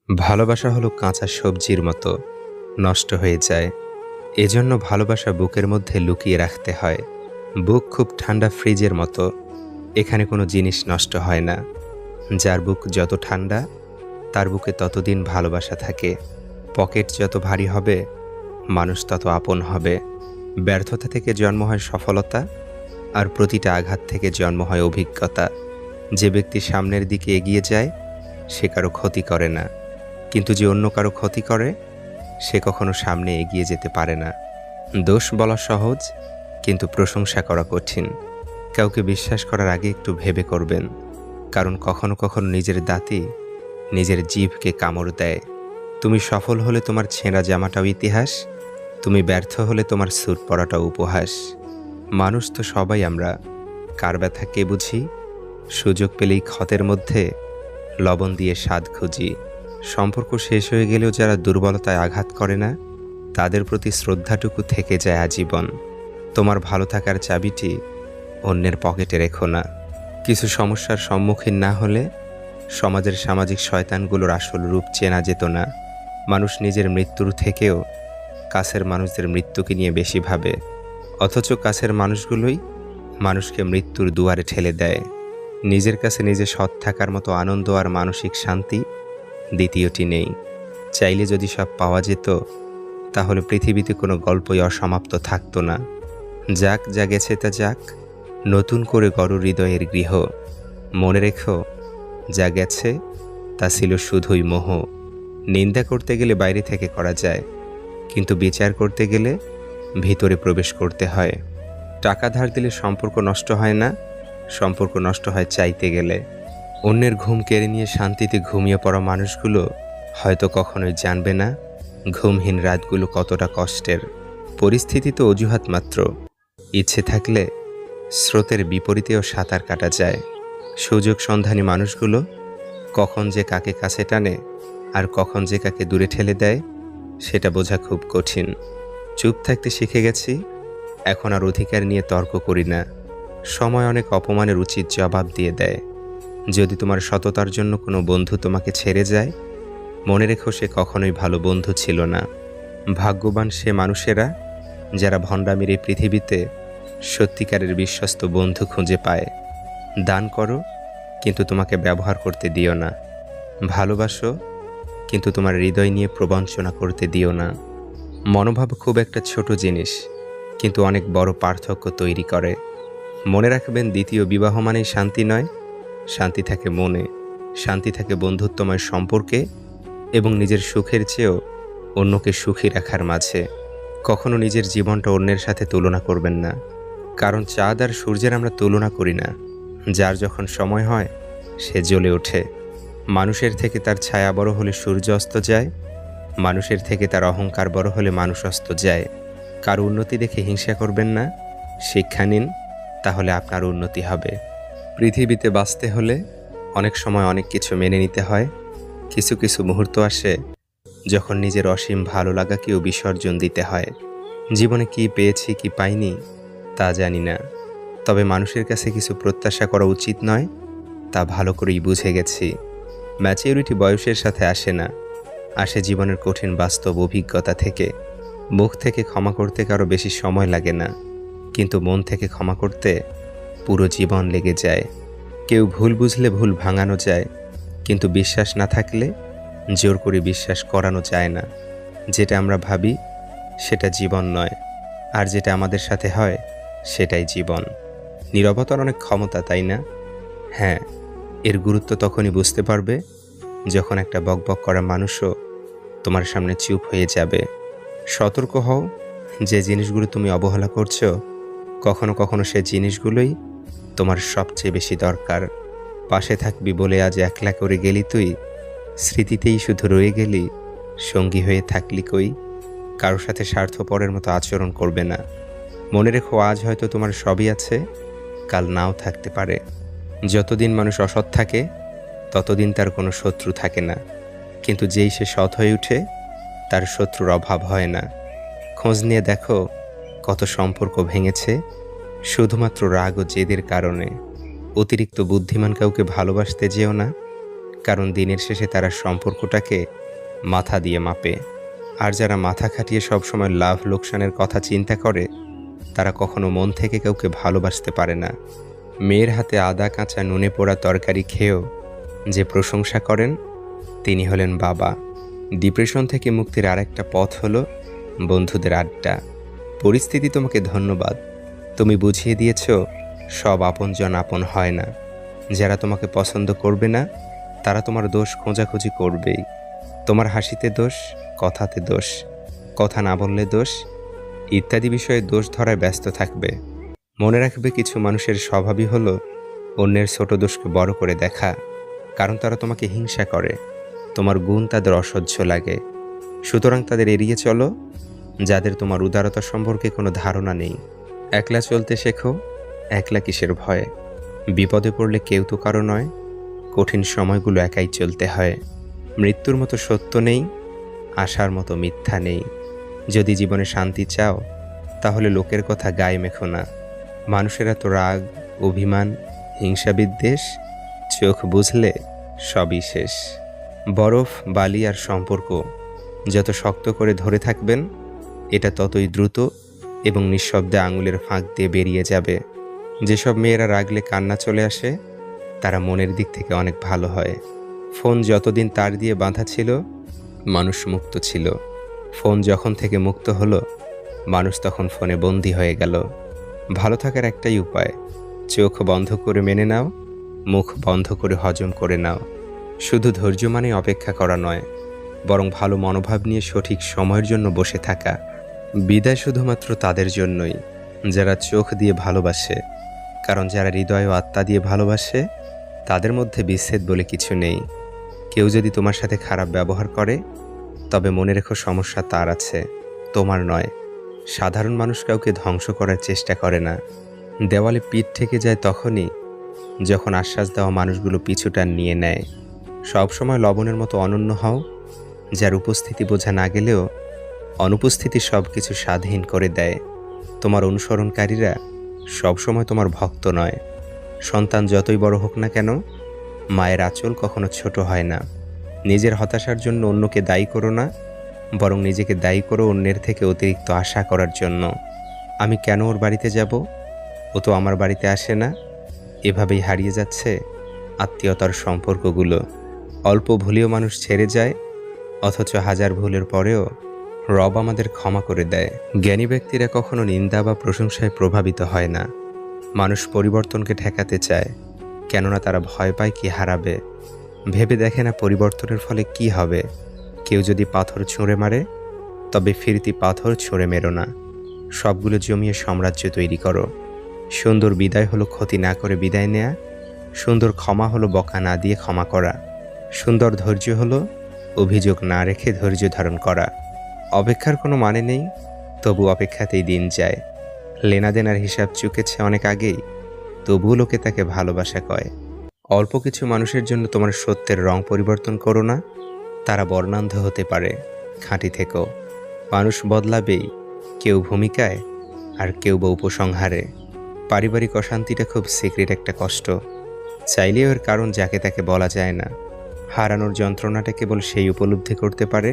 ভালোবাসা হলো কাঁচা সবজির মতো, নষ্ট হয়ে যায়। এজন্য ভালোবাসা বুকের মধ্যে লুকিয়ে রাখতে হয়। বুক খুব ঠান্ডা ফ্রিজের মতো, এখানে কোনো জিনিস নষ্ট হয় না। যার বুক যত ঠান্ডা, তার বুকে ততদিন ভালোবাসা থাকে। পকেট যত ভারী হবে, মানুষ তত আপন হবে। ব্যর্থতা থেকে জন্ম হয় সফলতা, আর প্রতিটা আঘাত থেকে জন্ম হয় অভিজ্ঞতা। যে ব্যক্তি সামনের দিকে এগিয়ে যায়, সে কারো ক্ষতি করে না, কিন্তু যে অন্য কারো ক্ষতি করে, সে কখনো সামনে এগিয়ে যেতে পারে না। দোষ বলা সহজ, কিন্তু প্রশংসা করা কঠিন। কাউকে বিশ্বাস করার আগে একটু ভেবে করবেন, কারণ কখনো কখনো নিজের দাঁতই নিজের জিভকে কামড় দেয়। তুমি সফল হলে তোমার ছেঁড়া জামাটাও ইতিহাস, তুমি ব্যর্থ হলে তোমার স্যুট পরাটাও উপহাস। মানুষ তো সবাই আমরা, কার ব্যথা কে বুঝি? সুযোগ পেলেই ক্ষতের মধ্যে লবণ দিয়ে স্বাদ খুঁজি। সম্পর্ক শেষ হয়ে গেলেও যারা দুর্বলতায় আঘাত করে না, তাদের প্রতি শ্রদ্ধাটুকু থেকে যায় আজীবন। তোমার ভালো থাকার চাবিটি অন্যের পকেটে রেখো না। কিছু সমস্যার সম্মুখীন না হলে সমাজের সামাজিক শয়তানগুলোর আসল রূপ চেনা যেত না। মানুষ নিজের মৃত্যুর থেকেও কাছের মানুষদের মৃত্যুকে নিয়ে বেশি ভাবে, অথচ কাছের মানুষগুলোই মানুষকে মৃত্যুর দুয়ারে ঠেলে দেয়। নিজের কাছে নিজে সৎ থাকার মতো আনন্দ আর মানসিক শান্তি দ্বিতীয়টি নেই। চাইলে যদি সব পাওয়া যেত, তাহলে পৃথিবীতে কোনো গল্পই অসমাপ্ত থাকতো না। যাক যা গেছে তা যাক, নতুন করে গড় হৃদয়ের গৃহ। মনে রেখো, যা গেছে তা ছিল শুধুই মোহ। নিন্দা করতে গেলে বাইরে থেকে করা যায়, কিন্তু বিচার করতে গেলে ভিতরে প্রবেশ করতে হয়। টাকা ধার দিলে সম্পর্ক নষ্ট হয় না, সম্পর্ক নষ্ট হয় চাইতে গেলে। অন্যের ঘুম কেড়ে নিয়ে শান্তিতে ঘুমিয়ে পড়া মানুষগুলো হয়তো কখনোই জানবে না ঘুমহীন রাতগুলো কতটা কষ্টের। পরিস্থিতি তো অজুহাত মাত্র, ইচ্ছে থাকলে স্রোতের বিপরীতেও সাঁতার কাটা যায়। সুযোগ সন্ধানী মানুষগুলো কখন যে কাকে কাছে টানে আর কখন যে কাকে দূরে ঠেলে দেয়, সেটা বোঝা খুব কঠিন। চুপ থাকতে শিখে গেছি, এখন আর অধিকার নিয়ে তর্ক করি না। সময় অনেক অপমানের উচিত জবাব দিয়ে দেয়। যদি তোমার সততার জন্য কোনো বন্ধু তোমাকে ছেড়ে যায়, মনে রেখো সে কখনোই ভালো বন্ধু ছিল না। ভাগ্যবান সে মানুষেরা যারা ভণ্ডামির এই পৃথিবীতে সত্যিকারের বিশ্বস্ত বন্ধু খুঁজে পায়। দান করো, কিন্তু তোমাকে ব্যবহার করতে দিও না। ভালোবাসো, কিন্তু তোমার হৃদয় নিয়ে প্রবঞ্চনা করতে দিও না। মনোভাব খুব একটা ছোট জিনিস, কিন্তু অনেক বড় পার্থক্য তৈরি করে। মনে রাখবেন, দ্বিতীয় বিবাহ মানেই শান্তি নয়। শান্তি থাকে মনে, শান্তি থাকে বন্ধুত্বময় সম্পর্কে, এবং নিজের সুখের চেয়েও অন্যকে সুখী রাখার মাঝে। কখনো নিজের জীবনটা অন্যের সাথে তুলনা করবেন না, কারণ চাঁদ আর সূর্যের আমরা তুলনা করি না। যার যখন সময় হয় সে জ্বলে ওঠে। মানুষের থেকে তার ছায়া বড় হলে সূর্য অস্ত যায়, মানুষের থেকে তার অহংকার বড় হলে মানুষ অস্ত যায়। কারো উন্নতি দেখে হিংসা করবেন না, শিক্ষা নিন, তাহলে আপনার উন্নতি হবে। পৃথিবীতে বাঁচতে হলে অনেক সময় অনেক কিছু মেনে নিতে হয়। কিছু কিছু মুহূর্ত আসে যখন নিজের অসীম ভালো লাগাকেও বিসর্জন দিতে হয়। জীবনে কি পেয়েছি কি পাইনি তা জানি না, তবে মানুষের কাছে কিছু প্রত্যাশা করা উচিত নয়, তা ভালো করেই বুঝে গেছি। ম্যাচিউরিটি বয়সের সাথে আসে না, আসে জীবনের কঠিন বাস্তব অভিজ্ঞতা থেকে। মুখ থেকে ক্ষমা করতে কারো বেশি সময় লাগে না, কিন্তু মন থেকে ক্ষমা করতে পুরো জীবন লেগে যায়। কেউ ভুল বুঝলে ভুল ভাঙানো যায়, কিন্তু বিশ্বাস না থাকলে জোর করে বিশ্বাস করানো যায় না। যেটা আমরা ভাবি সেটা জীবন নয়, আর যেটা আমাদের সাথে হয় সেটাই জীবন। নীরবতার অনেক ক্ষমতা, তাই না? হ্যাঁ, এর গুরুত্ব তখনই বুঝতে পারবে যখন একটা বকবক করা মানুষও তোমার সামনে চুপ হয়ে যাবে। সতর্ক হও, যে জিনিসগুলো তুমি অবহেলা করছো, কখনো কখনো সে জিনিসগুলোই তোমার সবচেয়ে বেশি দরকার। পাশে থাকবি বলে আজ একলা করে গেলি তুই, স্মৃতিতেই শুধু রয়ে গেলি, সঙ্গী হয়ে থাকলি কই? কারোর সাথে স্বার্থপরের মতো আচরণ করবে না। মনে রেখো, আজ হয়তো তোমার সবই আছে, কাল নাও থাকতে পারে। যতদিন মানুষ অসৎ থাকে ততদিন তার কোনো শত্রু থাকে না, কিন্তু যেই সে সৎ হয়ে উঠে তার শত্রুর অভাব হয় না। খোঁজ নিয়ে দেখো, কত সম্পর্ক ভেঙেছে শুধুমাত্র রাগ ও জেদের কারণে। অতিরিক্ত বুদ্ধিমান কাউকে ভালোবাসতে যেও না, কারণ দিনের শেষে তারা সম্পর্কটাকে মাথা দিয়ে মাপে। আর যারা মাথা খাটিয়ে সবসময় লাভ লোকসানের কথা চিন্তা করে তারা কখনো মন থেকে কাউকে ভালোবাসতে পারে না। মেয়ের হাতে আদা কাঁচা নুনে পোড়া তরকারি খেয়েও যে প্রশংসা করেন তিনি হলেন বাবা। ডিপ্রেশন থেকে মুক্তির আরেকটা পথ হলো বন্ধুদের আড্ডা। পরিস্থিতি তোমাকে ধন্যবাদ, তুমি বুঝিয়ে দিয়েছ সব আপনজন আপন হয় না। যারা তোমাকে পছন্দ করবে না তারা তোমার দোষ খোঁজাখুঁজি করবেই। তোমার হাসিতে দোষ, কথাতে দোষ, কথা না বললে দোষ ইত্যাদি বিষয়ে দোষ ধরায় ব্যস্ত থাকবে। মনে রাখবে কিছু মানুষের স্বভাবই হলো অন্যের ছোট দোষকে বড় করে দেখা, কারণ তারা তোমাকে হিংসা করে, তোমার গুণ তাদের অসহ্য লাগে। সুতরাং তাদের এড়িয়ে চলো যাদের তোমার উদারতা সম্পর্কে কোনো ধারণা নেই। একলা চলতে শেখো, একলা কিসের ভয়ে। বিপদে পড়লে কেউ তো কারো নয়, কঠিন সময়গুলো একাই চলতে হয়। মৃত্যুর মতো সত্য নেই, আশার মতো মিথ্যা নেই। যদি জীবনে শান্তি চাও তাহলে লোকের কথা গায়ে মেখো না। মানুষেরা তো রাগ, অভিমান, হিংসা বিদ্বেষ, চোখ বুঝলে সবই শেষ। বরফ, বালি আর সম্পর্ক যত শক্ত করে ধরে থাকবেন এটা ততই দ্রুত এবং নিঃশব্দে আঙুলের ফাঁক দিয়ে বেরিয়ে যাবে। যেসব মেয়েরা রাগলে কান্না চলে আসে তারা মনের দিক থেকে অনেক ভালো হয়। ফোন যতদিন তার দিয়ে বাঁধা ছিল মানুষ মুক্ত ছিল। ফোন যখন থেকে মুক্ত হলো মানুষ তখন ফোনে বন্দী হয়ে গেল। ভালো থাকার একটাই উপায়, চোখ বন্ধ করে মেনে নাও, মুখ বন্ধ করে হজম করে নাও। শুধু ধৈর্য মানে অপেক্ষা করা নয়, বরং ভালো মনোভাব নিয়ে সঠিক সময়ের জন্য বসে থাকা। বিদায় শুধুমাত্র তাদের জন্যই যারা চোখ দিয়ে ভালোবাসে, কারণ যারা হৃদয় ও আত্মা দিয়ে ভালোবাসে তাদের মধ্যে বিচ্ছেদ বলে কিছু নেই। কেউ যদি তোমার সাথে খারাপ ব্যবহার করে তবে মনে রেখো সমস্যা তার আছে, তোমার নয়। সাধারণ মানুষ কাউকে ধ্বংস করার চেষ্টা করে না। দেওয়ালে পিঠ থেকে যায় তখনই যখন আশ্বাস দেওয়া মানুষগুলো পিছুটা নিয়ে নেয়। সবসময় লবণের মতো অনন্য হও, যার উপস্থিতি বোঝা না গেলেও অনুপস্থিতি সব কিছু স্বাধীন করে দেয়। তোমার অনুসরণকারীরা সবসময় তোমার ভক্ত নয়। সন্তান যতই বড় হোক না কেন মায়ের আঁচল কখনো ছোট হয় না। নিজের হতাশার জন্য অন্যকে দায়ী করো না, বরং নিজেকে দায়ী করো অন্যের থেকে অতিরিক্ত আশা করার জন্য। আমি কেন ওর বাড়িতে যাব, ও তো আমার বাড়িতে আসে না। এভাবেই হারিয়ে যাচ্ছে আত্মীয়তার সম্পর্কগুলো। অল্প ভুলেও মানুষ ছেড়ে যায়, অথচ হাজার ভুলের পরেও রব আমাদের ক্ষমা করে দেয়। জ্ঞানী ব্যক্তিরা কখনো নিন্দা বা প্রশংসায় প্রভাবিত হয় না। মানুষ পরিবর্তনকে ঠেকাতে চায়, কেননা তারা ভয় পায় কি হারাবে। ভেবে দেখে না পরিবর্তনের ফলে কি হবে। কেউ যদি পাথর ছুঁড়ে মারে তবে ফিরতি পাথর ছুঁড়ে মেরো না, সবগুলো জমিয়ে সাম্রাজ্য তৈরি করো। সুন্দর বিদায় হলো ক্ষতি না করে বিদায় নেয়া, সুন্দর ক্ষমা হলো বকা না দিয়ে ক্ষমা করা, সুন্দর ধৈর্য হলো অভিযোগ না রেখে ধৈর্য ধারণ করা। অপেক্ষার কোনো মানে নেই, তবু অপেক্ষাতেই দিন যায়। লেনাদেনার হিসাব চুকেছে অনেক আগেই, তবুও লোকে তাকে ভালোবাসা কয়। অল্প কিছু মানুষের জন্য তোমার সত্যের রং পরিবর্তন করো না, তারা বর্ণান্ধ হতে পারে, খাঁটি থেকো। মানুষ বদলাবেই, কেউ ভূমিকায় আর কেউ বা উপসংহারে। পারিবারিক অশান্তিটা খুব সিক্রেট একটা কষ্ট, চাইলেও এর কারণ যাকে তাকে বলা যায় না। হারানোর যন্ত্রণাটা কেবল সেই উপলব্ধি করতে পারে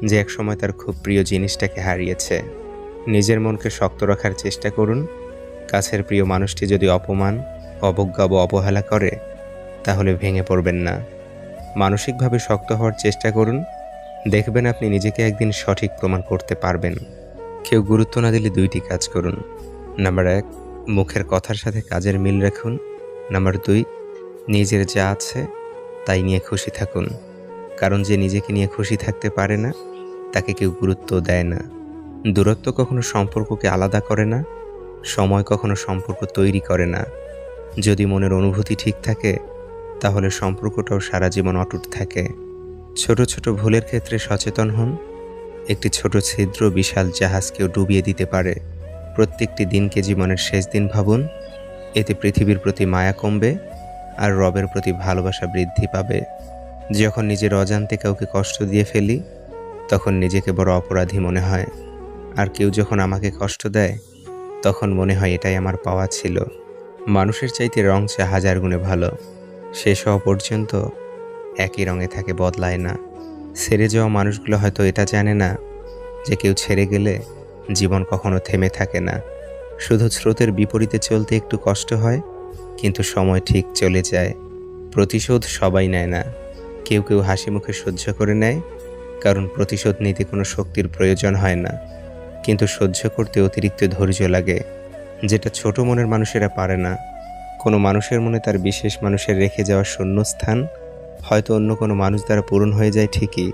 যে একসময় তার খুব প্রিয় জিনিসটাকে হারিয়েছে। নিজের মনকে শক্ত রাখার চেষ্টা করুন। কাছের প্রিয় মানুষটি যদি অপমান, অবজ্ঞা বা অবহেলা করে তাহলে ভেঙে পড়বেন না। মানসিকভাবে শক্ত হওয়ার চেষ্টা করুন, দেখবেন আপনি নিজেকে একদিন সঠিক প্রমাণ করতে পারবেন। কেউ গুরুত্ব না দিলে দুইটি কাজ করুন। নাম্বার 1, মুখের কথার সাথে কাজের মিল রাখুন। নাম্বার 2, নিজের যা আছে তাই নিয়ে খুশি থাকুন, কারণ যে নিজেকে নিয়ে খুশি থাকতে পারে না তাকে কেউ গুরুত্ব দেয় না। দূরত্ব কখনো সম্পর্ককে আলাদা করে না, সময় কখনো সম্পর্ক তৈরি করে না। যদি মনের অনুভূতি ঠিক থাকে তাহলে সম্পর্কটাও সারা জীবন অটুট থাকে। ছোট ছোট ভুলের ক্ষেত্রে সচেতন হন। একটি ছোট ছিদ্র বিশাল জাহাজকেও ডুবিয়ে দিতে পারে। প্রত্যেকটি দিনকে জীবনের শেষ দিন ভাবুন, এতে পৃথিবীর প্রতি মায়া কমবে আর রবের প্রতি ভালোবাসা বৃদ্ধি পাবে। যখন নিজের অজান্তে কাউকে কষ্ট দিয়ে ফেলি তখন নিজেকে বড় অপরাধী মনে হয়, আর কেউ যখন আমাকে কষ্ট দেয় তখন মনে হয় এটাই আমার পাওয়া ছিল। মানুষের চাইতে রং চা হাজার গুণে ভালো, শেষ হওয়া পর্যন্ত একই রঙে থাকে, বদলায় না। ছেড়ে যাওয়া মানুষগুলো হয়তো এটা জানে না যে কেউ ছেড়ে গেলে জীবন কখনো থেমে থাকে না। শুধু স্রোতের বিপরীতে চলতে একটু কষ্ট হয়, কিন্তু সময় ঠিক চলে যায়। প্রতিশোধ সবাই নেয় না, কেউ কেউ হাসি মুখে সহ্য করে নেয়, কারণ প্রতিশোধ নিতে কোনো শক্তির প্রয়োজন হয় না। কিন্তু সহ্য করতে অতিরিক্ত ধৈর্য লাগে, যেটা ছোট মনের মানুষেরা পারে না। কোনো মানুষের মনে তার বিশেষ মানুষের রেখে যাওয়া শূন্যস্থান হয়তো অন্য কোনো মানুষ দ্বারা পূরণ হয়ে যায় ঠিকই,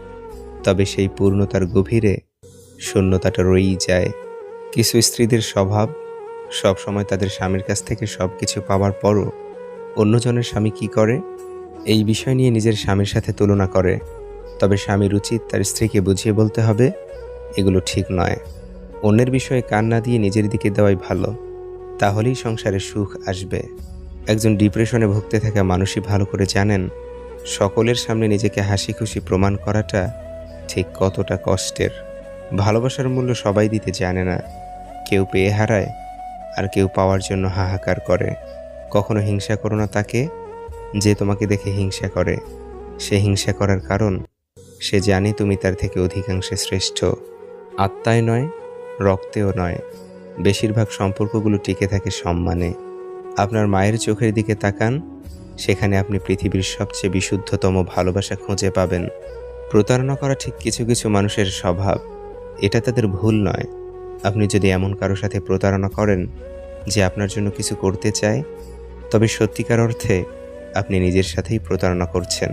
তবে সেই পূর্ণতার গভীরে শূন্যতাটা রয়েই যায়। কিছু স্ত্রীদের স্বভাব, সবসময় তাদের স্বামীর কাছ থেকে সব কিছু পাওয়ার পরও অন্যজনের স্বামী কি করে এই বিষয় নিয়ে নিজের স্বামীর সাথে তুলনা করে। তবে স্বামীর উচিত তার স্ত্রীকে বুঝিয়ে বলতে হবে, এগুলো ঠিক নয়। অন্যের বিষয়ে কান না দিয়ে নিজের দিকে দেওয়াই ভালো, তাহলেই সংসারে সুখ আসবে। একজন ডিপ্রেশনে ভুগতে থাকা মানুষই ভালো করে জানেন সকলের সামনে নিজেকে হাসি খুশি প্রমাণ করাটা ঠিক কতটা কষ্টের। ভালোবাসার মূল্য সবাই দিতে জানে না, কেউ পেয়ে হারায়, আর কেউ পাওয়ার জন্য হাহাকার করে। কখনো হিংসা করো না তাকে যে তোমাকে দেখে হিংসা করে। সে হিংসা করার কারণ সে জানে তুমি তার থেকে অধিকাংশে শ্রেষ্ঠ। আত্মায় নয়, রক্তেও নয়। বেশিরভাগ সম্পর্কগুলো টিকে থাকে সম্মানে। আপনার মায়ের চোখের দিকে তাকান, সেখানে আপনি পৃথিবীর সবচেয়ে বিশুদ্ধতম ভালোবাসা খুঁজে পাবেন। প্রতারণা করা ঠিক কিছু কিছু মানুষের স্বভাব, এটা তাদের ভুল নয়। আপনি যদি এমন কারো সাথে প্রতারণা করেন যে আপনার জন্য কিছু করতে চায়, তবে সত্যিকার অর্থে আপনি নিজের সাথেই প্রতারণা করছেন।